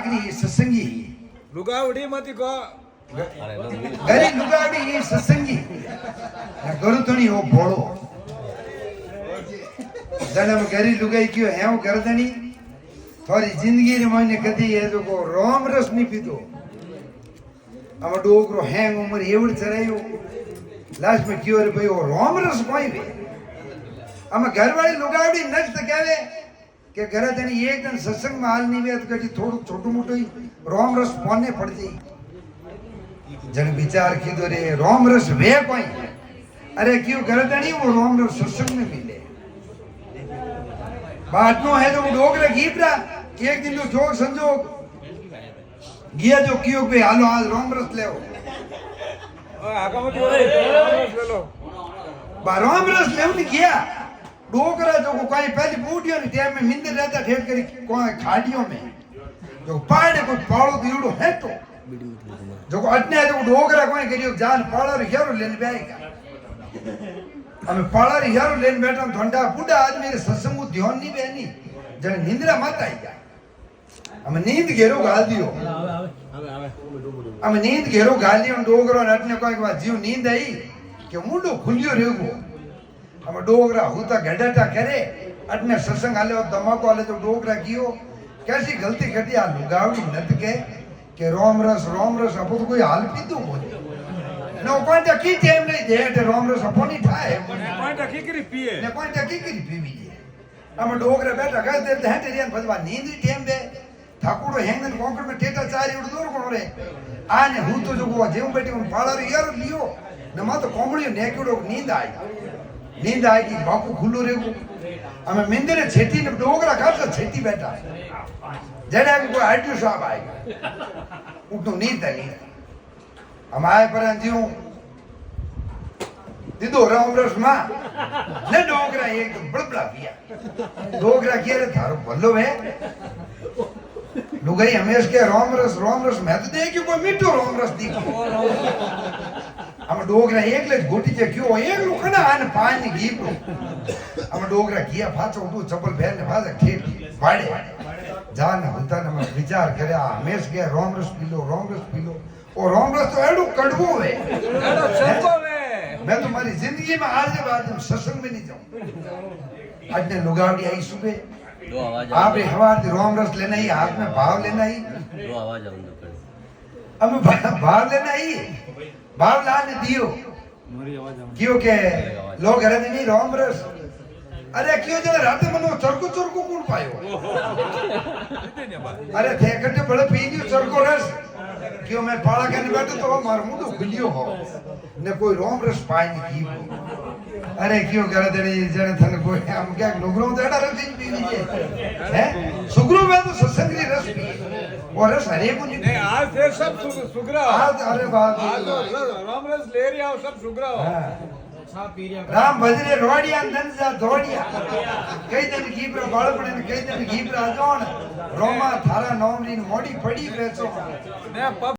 આકરી સત્સંગી લુગાવડી મતી કો ગરી લુગાડી સત્સંગી ગરુતણી ઓ ભોળો જન્મ ગરી લુગાઈ કયો હે હું ગરદણી થોડી જિંદગી રે મને કદી એ જો કો રોમ રસ ની પીધો આમાં ડોકરો હેંગ ઉમર એવડ ચરાયો લાસ્ટ में કયો રે ભાઈ ઓ રોમ રસ કોઈ વે આમાં ઘરવાળી લુગાડી નષ્ટ કહેવે કે ગરદણી એક દિન સત્સંગ માં હાલ ની વે તો કદી થોડું છોટું મોટું રોમ રસ પોને પડતી जन विचार कीधो रे रोम रस वे कोई अरे क्यों गरदनी वो रोम रस सत्संग में मिले बात नो है तो वो डोगरे गीपरा एक दिन तो जोग संजोग गया जो क्यों पे हालो आज रोम रस ले रोम रस ले गया डोगरा जो कोई पहली बूटियों ने टाइम में मिंदर रहता ठेठ करी कोई खाड़ियों में जो पहाड़े कोई पाड़ो दीड़ो है तो जो अटने जो डोगरा कोई करियो जान पाड़ा रे यारो लेन बैठा हमें पाड़ा रे यारो लेन बैठा ठंडा बूढ़ा आदमी रे सत्संग ध्यान नहीं बेनी जने निंद्रा मत आई जा हमें नींद घेरो गाल दियो हमें नींद घेरो गाल दियो डोगरा अटने कोई के बाद जीव नींद आई के मुंडो खुलियो रेगो हमें डोगरा होता गड्ढा करे अटने सत्संग आले दमाको आले तो डोगरा कियो कैसी गलती कर दी आ लुगावड़ी नत के रोम रस अपो तो कोई हाल पीधो बोले नो कोई की टेम नहीं दे ते रोम रस अपो नहीं थाए कोई कीकरी पीए ने कोई कीकरी पीवी दे हम डोगरे बैठा गए दे ते हटेरियन फजवा नींद ही टेम दे ठाकुर हेंगन कोंकड़ में टेटा चारी उड़ दूर कोन रे आने हूं तो जो को जेव बैठी उन पाड़ा रे यार लियो न मा तो कोमड़ियो नेकड़ो नींद आई कि बापू खुलो रेगो हमें मिंदरे छेटी ने डोगरा खासा छेटी बैठा जड़ा भी कोई आरटीओ साहब आएगा उठो नींद आई हम आए पर जीव दीदो राम रस मां ने डोगरा एक तो बड़बड़ा पिया डोगरा किया रे थारो भलो है लुगाई हमेश के राम रस मैं तो देखियो कोई मीठो राम रस दिखो हम डोगरा एक ले गोटी के क्यों एक लुकना आन पानी गीपो हम डोगरा किया फाचो उठो चप्पल पहन ने फाजा ठेठ बाड़े जान होता न विचार करे हमेश के रोम रस पी लो और रोम रस तो एडो कड़वो है मैं तुम्हारी जिंदगी में आज के बाद सत्संग में नहीं जाऊं आज ने लुगावड़ी आई सुबह आप हवा रोम रस लेना ही हाथ में भाव लेना ही अब भाव लेना ही भाव लाने दियो क्यों के लोग हरे नहीं रोम रस अरे क्यों जरा रात मनो चरको कौन पायो अरे थे कटे बड़े पी दियो चरको रस क्यों मैं पाड़ा करने बैठो तो मार मुंह तो खुलियो हो ने कोई रोम रस पाई नहीं की अरे क्यों करे तेरे जने थन कोई हम क्या लोगरों तो एड़ा रस पी लीजिए हैं सुगरो में तो सत्संगी रस पी और रस हरे को नहीं आज से सब सुगरा आज अरे बात आज रोम रस ले रिया सब सुगरा राम भजरे रोडिया नंद जा दौड़िया कई दिन की पर बाल पड़े ने कई दिन की पर आजोन रोमा थारा नौमरी मोड़ी पड़ी बेचो